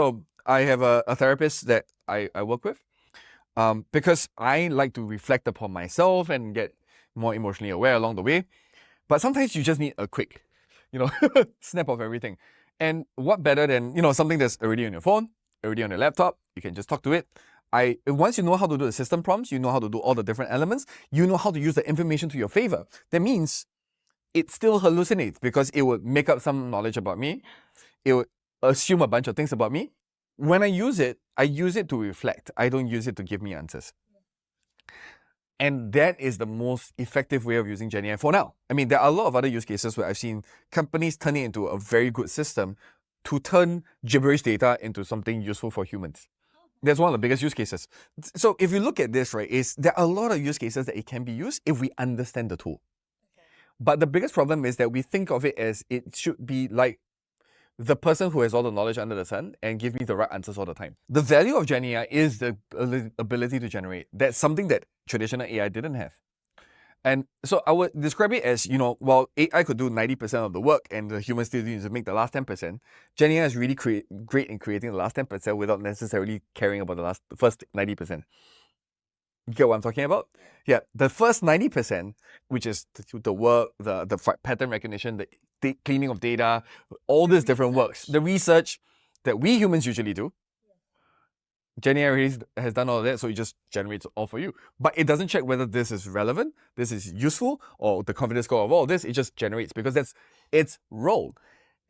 So I have a therapist that I work with because I like to reflect upon myself and get more emotionally aware along the way. But sometimes you just need a quick, snap of everything. And what better than, something that's already on your phone, already on your laptop, you can just talk to it. Once you know how to do the system prompts, you know how to do all the different elements, you know how to use the information to your favor. That means it still hallucinates because it would make up some knowledge about me. It would assume a bunch of things about me. When I use it to reflect. I don't use it to give me answers. And that is the most effective way of using GenAI for now. I mean, there are a lot of other use cases where I've seen companies turn it into a very good system to turn gibberish data into something useful for humans. That's one of the biggest use cases. So if you look at this, right, there are a lot of use cases that it can be used if we understand the tool. Okay. But the biggest problem is that we think of it as it should be like the person who has all the knowledge under the sun and give me the right answers all the time. The value of GenAI is the ability to generate. That's something that traditional AI didn't have. And so I would describe it as, while AI could do 90% of the work and the humans still need to make the last 10%, GenAI is really great in creating the last 10% without necessarily caring about the first 90%. You get what I'm talking about? Yeah, the first 90%, which is the work, the pattern recognition, the cleaning of data, all these different works, the research that we humans usually do. GenAI has done all of that, so it just generates all for you. But it doesn't check whether this is relevant, this is useful, or the confidence score of all this. It just generates because that's its role.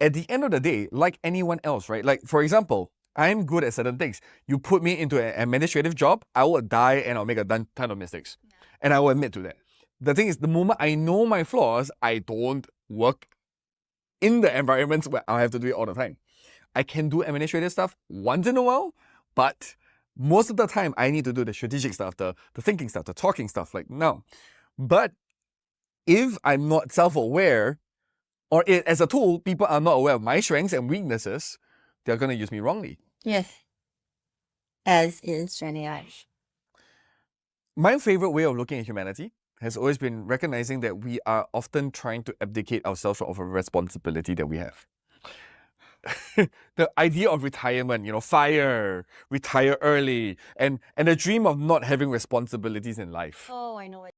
At the end of the day, like anyone else, right? Like, for example, I'm good at certain things. You put me into an administrative job, I will die and I'll make a ton of mistakes. Yeah. And I will admit to that. The thing is, the moment I know my flaws, I don't work in the environments where I have to do it all the time. I can do administrative stuff once in a while, but most of the time I need to do the strategic stuff, the thinking stuff, the talking stuff, like no. But if I'm not self-aware, or as a tool, people are not aware of my strengths and weaknesses, they're going to use me wrongly. Yes. As is GenAI. My favorite way of looking at humanity has always been recognizing that we are often trying to abdicate ourselves of a responsibility that we have. The idea of retirement, retire early, and the dream of not having responsibilities in life. Oh, I know it.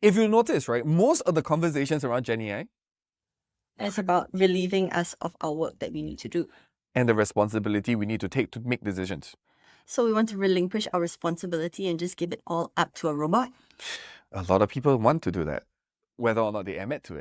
If you notice, right, most of the conversations around GenAI, it's about relieving us of our work that we need to do. And the responsibility we need to take to make decisions. So we want to relinquish our responsibility and just give it all up to a robot? A lot of people want to do that, whether or not they admit to it.